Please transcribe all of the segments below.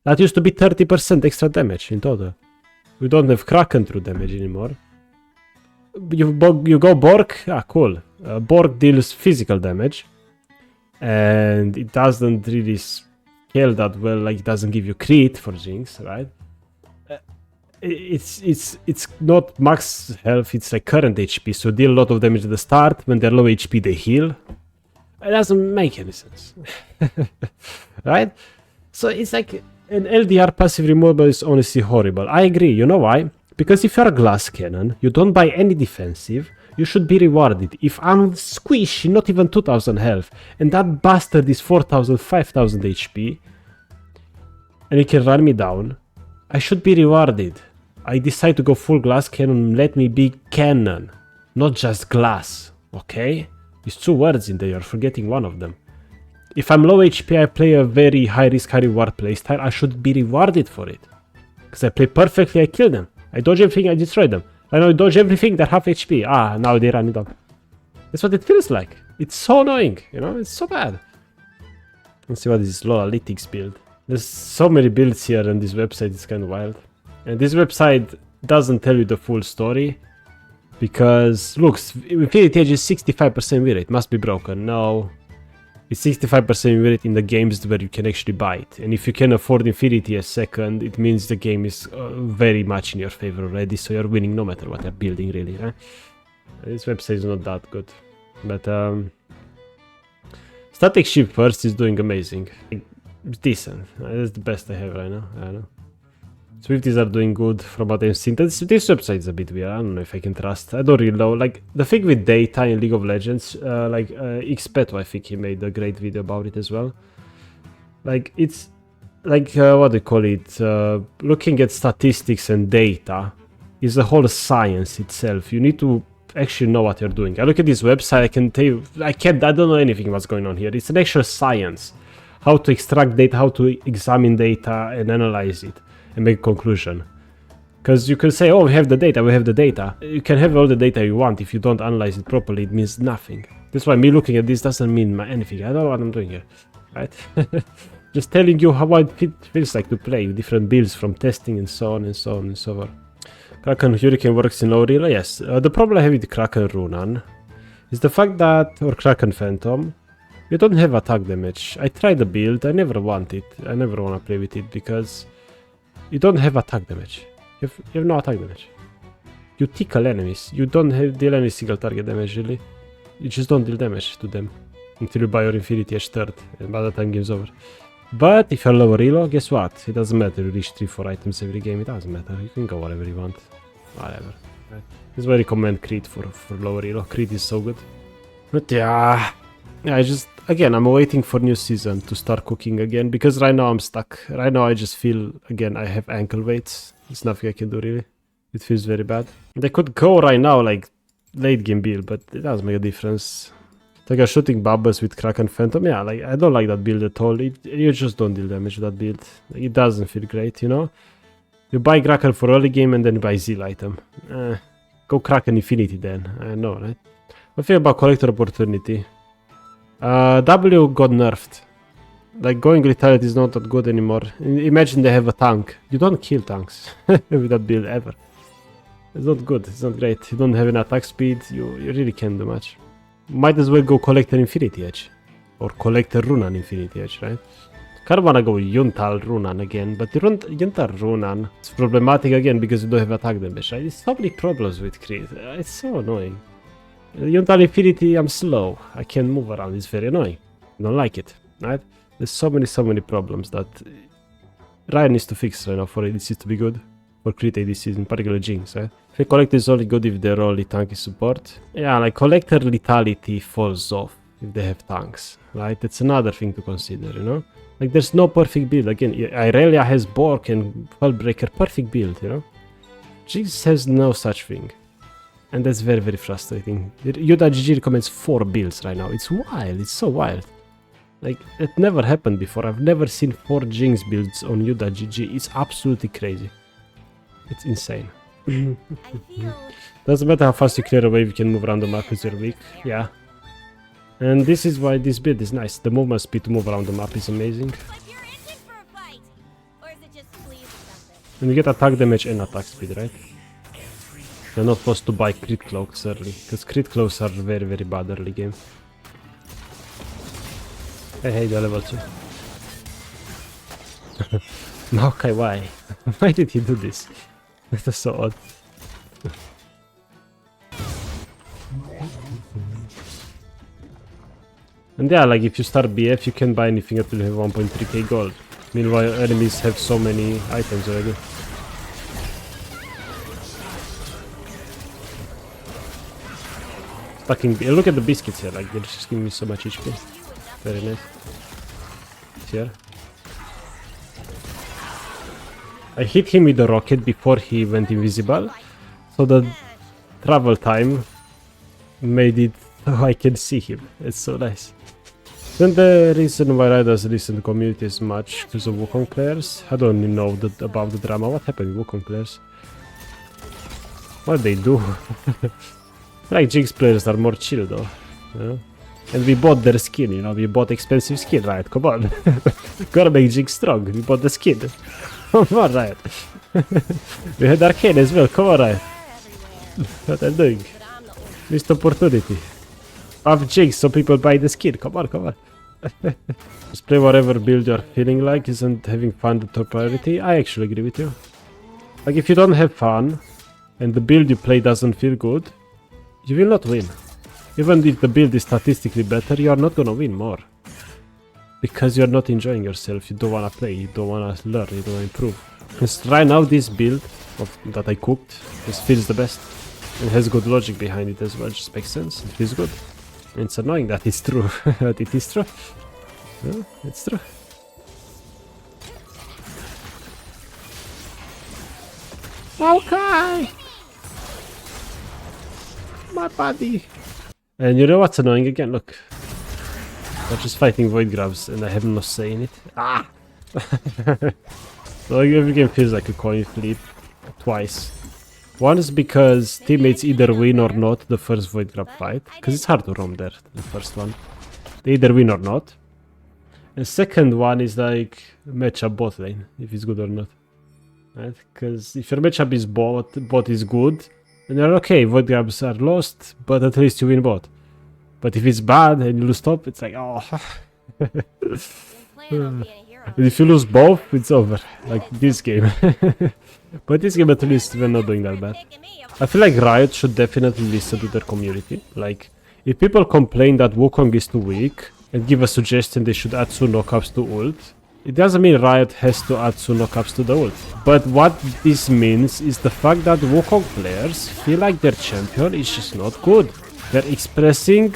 That used to be 30% extra damage in total. We don't have Kraken through damage anymore. You go Borg, cool. Borg deals physical damage. And it doesn't really scale that well, like it doesn't give you crit for Jinx, right? It's not max health, it's like current HP, so deal a lot of damage at the start. When they're low HP, they heal. It doesn't make any sense. Right? So it's like an LDR passive removal is honestly horrible. I agree, you know why? Because if you're a glass cannon, you don't buy any defensive, you should be rewarded. If I'm squishy, not even 2000 health, and that bastard is 4000, 5000 HP, and he can run me down, I should be rewarded. I decide to go full glass cannon, let me be cannon, not just glass, okay? There's two words in there, you're forgetting one of them. If I'm low HP, I play a very high risk, high reward playstyle, I should be rewarded for it. Because I play perfectly, I kill them. I dodge everything, I destroy them. I know I dodge everything, they're half HP. Now they run me down. That's what it feels like. It's so annoying, you know, it's so bad. Let's see what is Lolalytics build. There's so many builds here on this website, it's kind of wild. And this website doesn't tell you the full story. Because, look, Infinity Edge is 65% win rate, must be broken. No. It's 65% win rate in the games where you can actually buy it. And if you can afford Infinity a second, it means the game is very much in your favor already, so you're winning no matter what you're building, really. Right? This website is not that good. But, Static Ship First is doing amazing. It's decent. That's the best I have right now. I don't know. Swifties are doing good from what I've seen. This website is a bit weird. I don't know if I can trust. I don't really know. Like, the thing with data in League of Legends, Xpeto, I think he made a great video about it as well. Like, it's like, what do you call it? Looking at statistics and data is a whole science itself. You need to actually know what you're doing. I look at this website, I can tell you, I don't know anything what's going on here. It's an actual science. How to extract data, how to examine data and analyze it. And make a conclusion. Because you can say, oh, we have the data, we have the data. You can have all the data you want. If you don't analyze it properly, it means nothing. That's why me looking at this doesn't mean anything. I don't know what I'm doing here. Right? Just telling you how it feels like to play different builds from testing and so on and so on and so on. Kraken Hurricane works in low relay. Yes. The problem I have with Kraken Runan is the fact that, or Kraken Phantom, you don't have attack damage. I tried the build, I never want it. I never want to play with it because you don't have attack damage. You have no attack damage. You tickle enemies. You don't deal any single target damage, really. You just don't deal damage to them. Until you buy your Infinity Edge third, and by the time game's over. But if you're lower elo, guess what? It doesn't matter. You reach 3-4 items every game. It doesn't matter. You can go whatever you want. Whatever. Right. This is why I recommend Crit for lower elo. Crit is so good. But yeah, again, I'm waiting for new season to start cooking again, because right now I'm stuck. Right now I just feel, again, I have ankle weights. There's nothing I can do, really. It feels very bad. They could go right now, like, late game build, but it doesn't make a difference. Like, I'm shooting bubbles with Kraken Phantom. Yeah, like, I don't like that build at all. You just don't deal damage with that build. Like, it doesn't feel great, you know? You buy Kraken for early game and then you buy Zeal item. Go Kraken Infinity then. I know, right? What do you think about Collector Opportunity? W got nerfed. Like, going Lethality is not that good anymore. Imagine they have a tank. You don't kill tanks with that build ever. It's not good, it's not great. You don't have an attack speed, you really can't do much. Might as well go Collector Infinity Edge. Or Collector Runan Infinity Edge, right? Kinda wanna go Yuntal Runan again, but Yuntal Runan is problematic again because you don't have attack damage, right? There's so many problems with Crit. It's so annoying. Yuntal Infinity, I'm slow. I can't move around, it's very annoying. I don't like it, right? There's so many problems that Riot needs to fix right now for ADCs to be good. For Crit ADCs, in particular Jinx, right? The Collector is only good if they're only tanky support. Yeah, like Collector Lethality falls off if they have tanks, right? That's another thing to consider, you know? Like, there's no perfect build. Again, Irelia has Bork and Hullbreaker, perfect build, you know? Jinx has no such thing. And that's very, very frustrating. Yuda.gg recommends 4 builds right now. It's wild, it's so wild. Like, it never happened before. I've never seen 4 Jinx builds on Yuda.gg. It's absolutely crazy. It's insane. Doesn't matter how fast you clear a wave, you can move around the map with your weak. Yeah. And this is why this build is nice. The movement speed to move around the map is amazing. And you get attack damage and attack speed, right? You're not supposed to buy crit cloaks early, because crit cloaks are very, very bad early game. Hey, they're level 2. Maokai, why? Why did he do this? That is so odd. And yeah, like if you start BF, you can buy anything until you have 1.3k gold. Meanwhile, enemies have so many items already. Fucking, look at the biscuits here, like they're just giving me so much HP. Very nice. Here. I hit him with the rocket before he went invisible, so the travel time made it so I can see him. It's so nice. Then the reason why Riot doesn't listen to community as much because of Wukong players. I don't even know about the drama. What happened with Wukong players? What they do? Like Jinx players are more chill though. You know? And we bought their skin, you know, we bought expensive skin, right? Come on. Gotta make Jinx strong. We bought the skin. Come on, Riot. We had Arcane as well. Come on, Riot. What I'm doing? Missed opportunity. Of Jinx, so people buy the skin. Come on, come on. Just play whatever build you're feeling like. Isn't having fun the top priority? I actually agree with you. Like, if you don't have fun, and the build you play doesn't feel good, you will not win. Even if the build is statistically better, you are not gonna win more. Because you're not enjoying yourself, you don't wanna play, you don't wanna learn, you don't wanna improve. Because right now this build that I cooked just feels the best. It has good logic behind it as well, just makes sense, it feels good. And it's annoying that it's true, but it is true. Yeah, it's true. Okay! My body! And you know what's annoying again? Look. I'm just fighting void grabs and I have no say in it. Ah! So every game feels like a coin flip twice. Once because teammates either win or not the first void grab fight, because it's hard to roam there, the first one. They either win or not. And second one is like matchup bot lane, if it's good or not. Right? Because if your matchup is bot is good, then you're okay, void grabs are lost, but at least you win bot. But if it's bad and you lose top, it's like, oh. And if you lose both, it's over. Like this game. But this game at least we're not doing that bad. I feel like Riot should definitely listen to their community. Like, if people complain that Wukong is too weak and give a suggestion they should add 2 knockups to ult, it doesn't mean Riot has to add 2 knockups to the ult. But what this means is the fact that Wukong players feel like their champion is just not good. They're expressing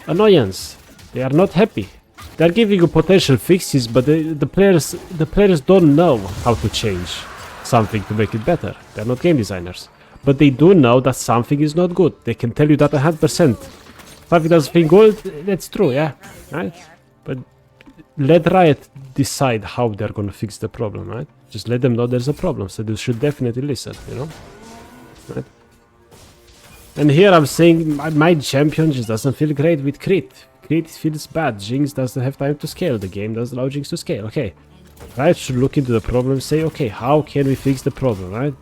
annoyance. They are not happy. They're giving you potential fixes, but the players don't know how to change something to make it better. They're not game designers. But they do know that something is not good. They can tell you that 100%. Something doesn't feel good, that's true, yeah. Right? But let Riot decide how they're gonna fix the problem, right? Just let them know there's a problem, so they should definitely listen, you know? Right? And here I'm saying my champion just doesn't feel great with crit. Crit feels bad. Jinx doesn't have time to scale. The game doesn't allow Jinx to scale. Okay. Riot should look into the problem, say, okay, how can we fix the problem, right?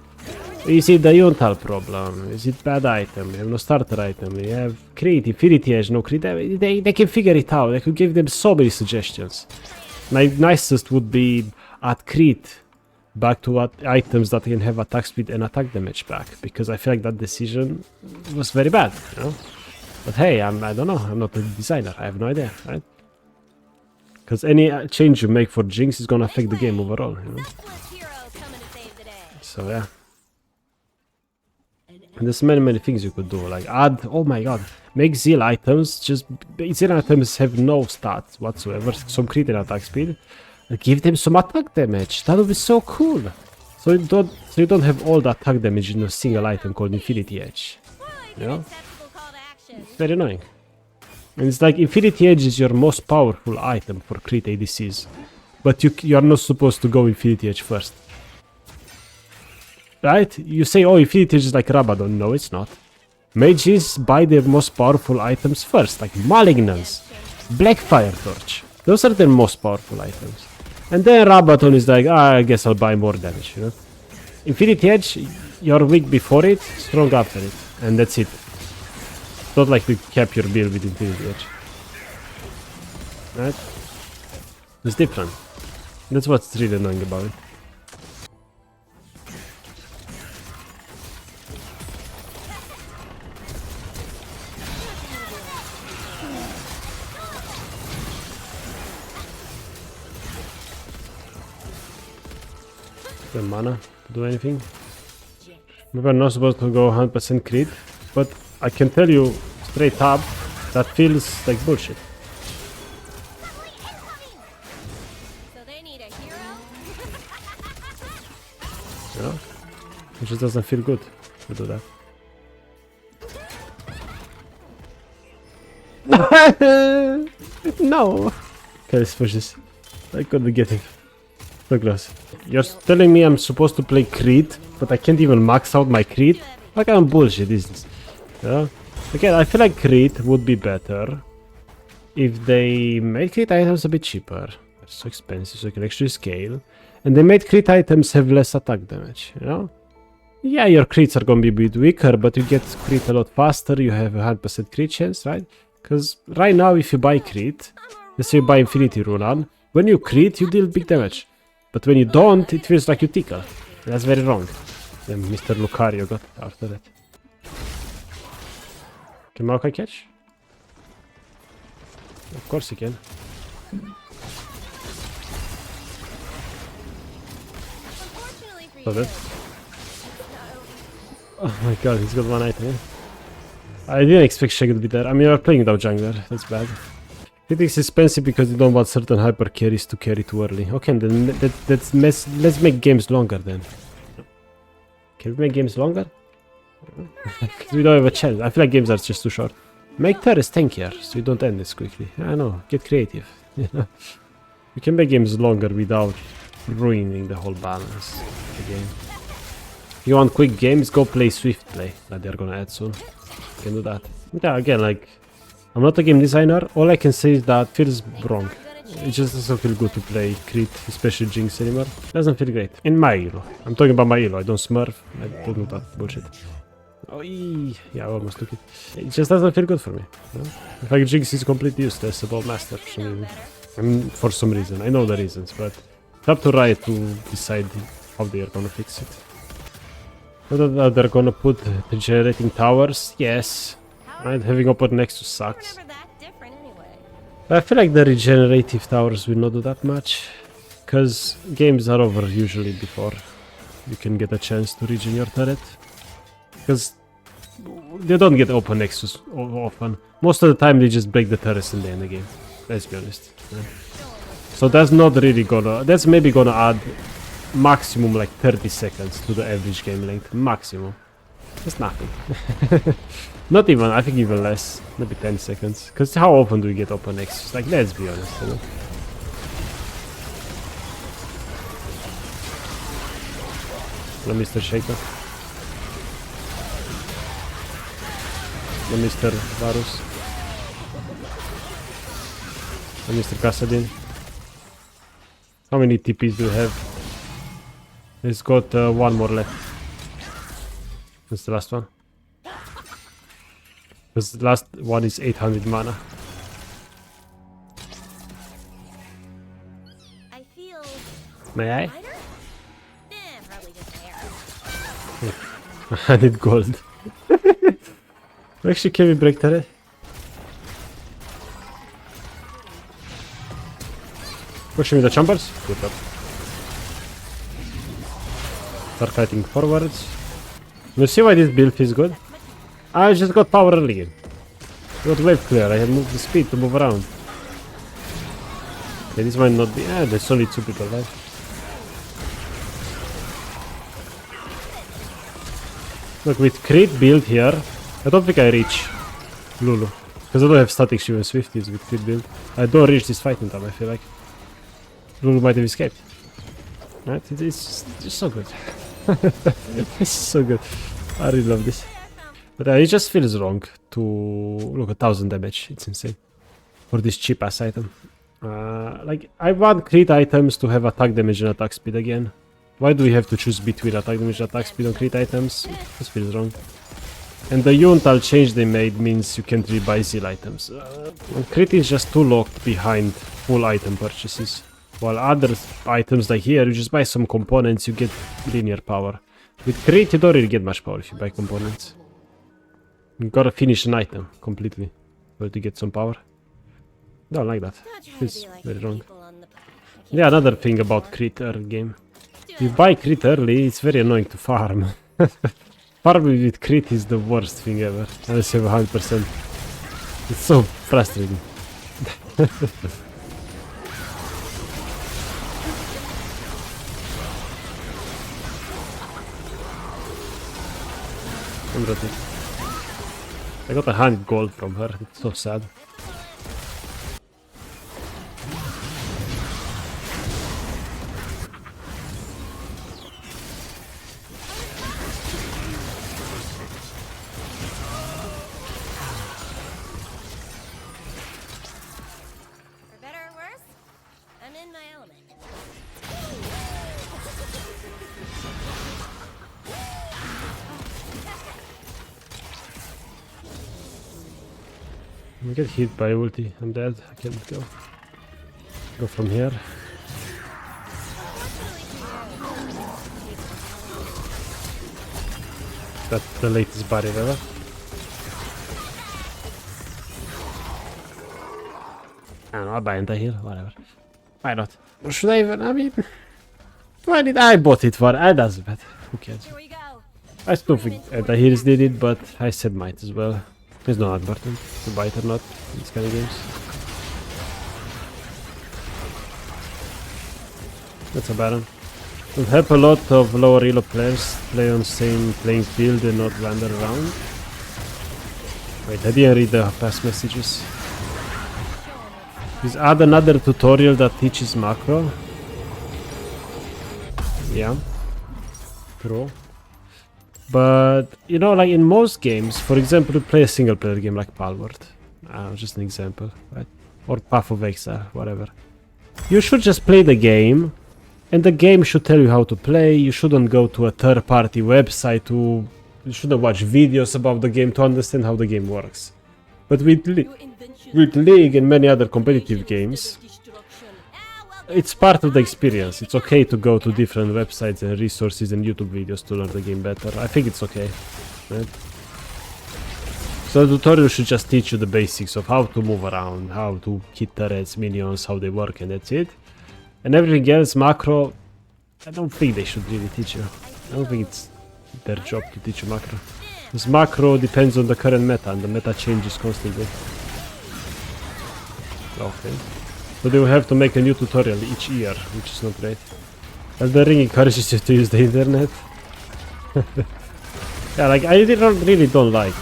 Is it the Yuntal problem? Is it bad item? We have no starter item. We have crit, Infinity Edge, no crit. They can figure it out. I could give them so many suggestions. My nicest would be add crit back to what items that can have attack speed and attack damage back, because I feel like that decision was very bad, you know? But hey, I don't know, I'm not a designer, I have no idea, right? Because any change you make for Jinx is gonna affect the game overall, you know? So yeah. And there's many things you could do, like add, oh my god, make Zeal items, Zeal items have no stats whatsoever, some crit and attack speed. Give them some attack damage. That would be so cool. So you don't have all the attack damage in a single item called Infinity Edge. You know? It's very annoying. And it's like Infinity Edge is your most powerful item for crit ADCs. But you are not supposed to go Infinity Edge first. Right? You say, oh, Infinity Edge is like Rabadon. No, it's not. Mages buy their most powerful items first, like Malignance, Blackfire Torch. Those are their most powerful items. And then Rabaton is like, I guess I'll buy more damage, you know. Infinity Edge, you're weak before it, strong after it. And that's it. It's not like you cap your build with Infinity Edge. Right? It's different. That's what's really annoying about it. The mana to do anything. Maybe I'm not supposed to go 100% crit, but I can tell you straight up that feels like bullshit. You know? It just doesn't feel good to do that. No! Okay, let's push this. I couldn't get him. So close. You're telling me I'm supposed to play crit, but I can't even max out my crit? What kind of bullshit is this? Yeah? Again, I feel like crit would be better if they made crit items a bit cheaper. They're so expensive, so you can actually scale. And they made crit items have less attack damage, you know? Yeah, your crits are gonna be a bit weaker, but you get crit a lot faster, you have a 100% crit chance, right? Because right now, if you buy crit, let's say you buy Infinity Rune, when you crit, you deal big damage. But when you don't, it feels like you tickle. That's very wrong. Then Mr. Lucario got after that. Can Maokai catch? Of course he can. So that. Oh my god, he's got one item, yeah? I didn't expect Shaggy to be there. I mean, you're playing without jungler. That's bad. It is expensive because you don't want certain hyper carries to carry too early. Okay, then let's make games longer then. Can we make games longer? Because we don't have a chance. I feel like games are just too short. Make turrets tankier so you don't end this quickly. I know, get creative. You know? You can make games longer without ruining the whole balance of the game. If you want quick games, go play Swift Play that they're gonna add soon. You can do that. Yeah, again, like, I'm not a game designer. All I can say is that feels wrong. It just doesn't feel good to play crit, especially Jinx anymore. Doesn't feel great. In my elo. I'm talking about my elo. I don't smurf. I don't do that bullshit. Oh, yeah, I almost took it. It just doesn't feel good for me. You know? In fact, Jinx is completely useless about Master for some reason. I mean, for some reason. I know the reasons, but it's up to Riot to decide how they are gonna fix it. Whether they're gonna put regenerating towers, yes. Right, having open Nexus sucks. But I feel like the regenerative towers will not do that much. Because games are over usually before you can get a chance to regen your turret. Because they don't get open Nexus often. Most of the time they just break the turrets and they end the game. Let's be honest. Yeah. So that's not really gonna... That's maybe gonna add maximum like 30 seconds to the average game length. Maximum. That's nothing. Not even, I think even less. Maybe 10 seconds. Because how often do we get open Nexus? Like, let's be honest, you know? Hello, Mr. Shaker. Hello, Mr. Varus. Hello, Mr. Kassadin. How many TPs do you have? It's got one more left. That's the last one. Because the last one is 800 mana. May I? I need gold. Actually, can we break turret? Pushing with the chompers? Good job. Start fighting forwards. You see why this build feels good? I just got power early game. I got wave clear, I have moved the speed to move around. Okay, this might not be... there's only 2 people left. Look, with crit build here, I don't think I reach Lulu. Because I don't have static shield and Swifties with crit build. I don't reach this fighting time, I feel like. Lulu might have escaped. Right? It's just so good. It's so good. I really love this. But it just feels wrong to... Look, 1000 damage. It's insane. For this cheap ass item. Like, I want crit items to have attack damage and attack speed again. Why do we have to choose between attack damage and attack speed on crit items? This feels wrong. And the Yuntal change they made means you can't really buy zeal items. Crit is just too locked behind full item purchases. While other items like here, you just buy some components, you get linear power. With crit, you don't really get much power if you buy components. You gotta finish an item completely for to get some power. Don't like that. It's very wrong. Yeah, another thing about crit early game. If you buy crit early, it's very annoying to farm. Farming with crit is the worst thing ever. Unless you have 100%. It's so frustrating. I got 100 gold from her. It's so sad. I get hit by ulti. I'm dead. I can't go. Go from here. That's the latest barrier ever. I don't know, I'll buy anti-heal, whatever. Why not? Or should I even? I mean, why did I bought it for? It doesn't matter. Who cares? I still think anti-heal is needed, but I said might as well. It's not important to buy it or not in these kind of games. That's a baron. It help a lot of lower elo players play on same playing field and not wander around. Wait, I didn't read the past messages. Is add another tutorial that teaches macro? Yeah. True. But, you know, like in most games, for example, you play a single player game like Palworld. Just an example, right? Or Path of Exile, whatever. You should just play the game, and the game should tell you how to play. You shouldn't go to a third-party website to... You shouldn't watch videos about the game to understand how the game works. But with League and many other competitive games, it's part of the experience. It's okay to go to different websites and resources and YouTube videos to learn the game better. I think it's okay, right? So the tutorial should just teach you the basics of how to move around, how to hit turrets, minions, how they work, and that's it. And everything else, macro, I don't think they should really teach you. I don't think it's their job to teach you macro. Because macro depends on the current meta, and the meta changes constantly. Okay. So they will have to make a new tutorial each year, which is not great. And the ring encourages you to use the internet. Yeah, like I really don't like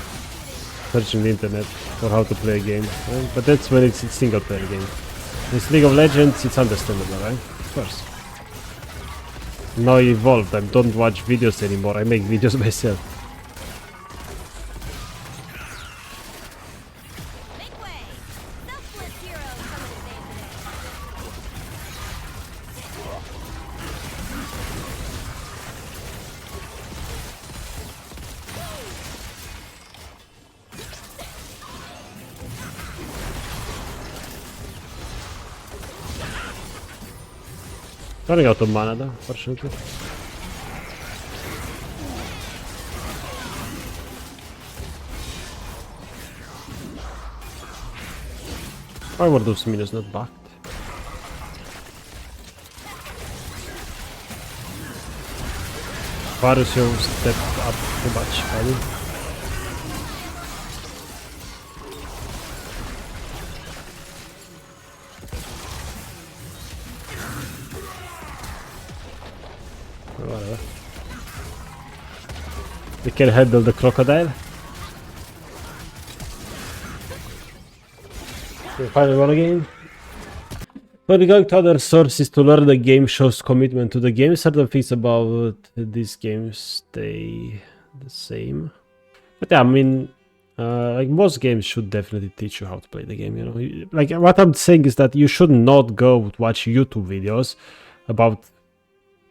searching the internet for how to play a game, right? But that's when it's a single player game. It's League of Legends, it's understandable, right? Of course. Now I evolved, I don't watch videos anymore, I make videos myself. Running out of mana though, fortunately. Why were those minions not backed? Varus, you stepped up too much, buddy. Whatever. We can handle the crocodile. We finally won again. When going to other sources to learn the game shows commitment to the game. Certain things about these games stay the same. But yeah, I mean, Like most games should definitely teach you how to play the game, you know. Like what I'm saying is that you should not go watch YouTube videos about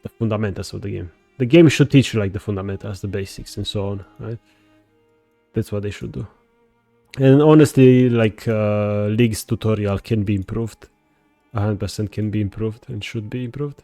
the fundamentals of the game. The game should teach you like the fundamentals, the basics, and so on, right? That's what they should do. And honestly, like League's tutorial can be improved. 100% can be improved and should be improved.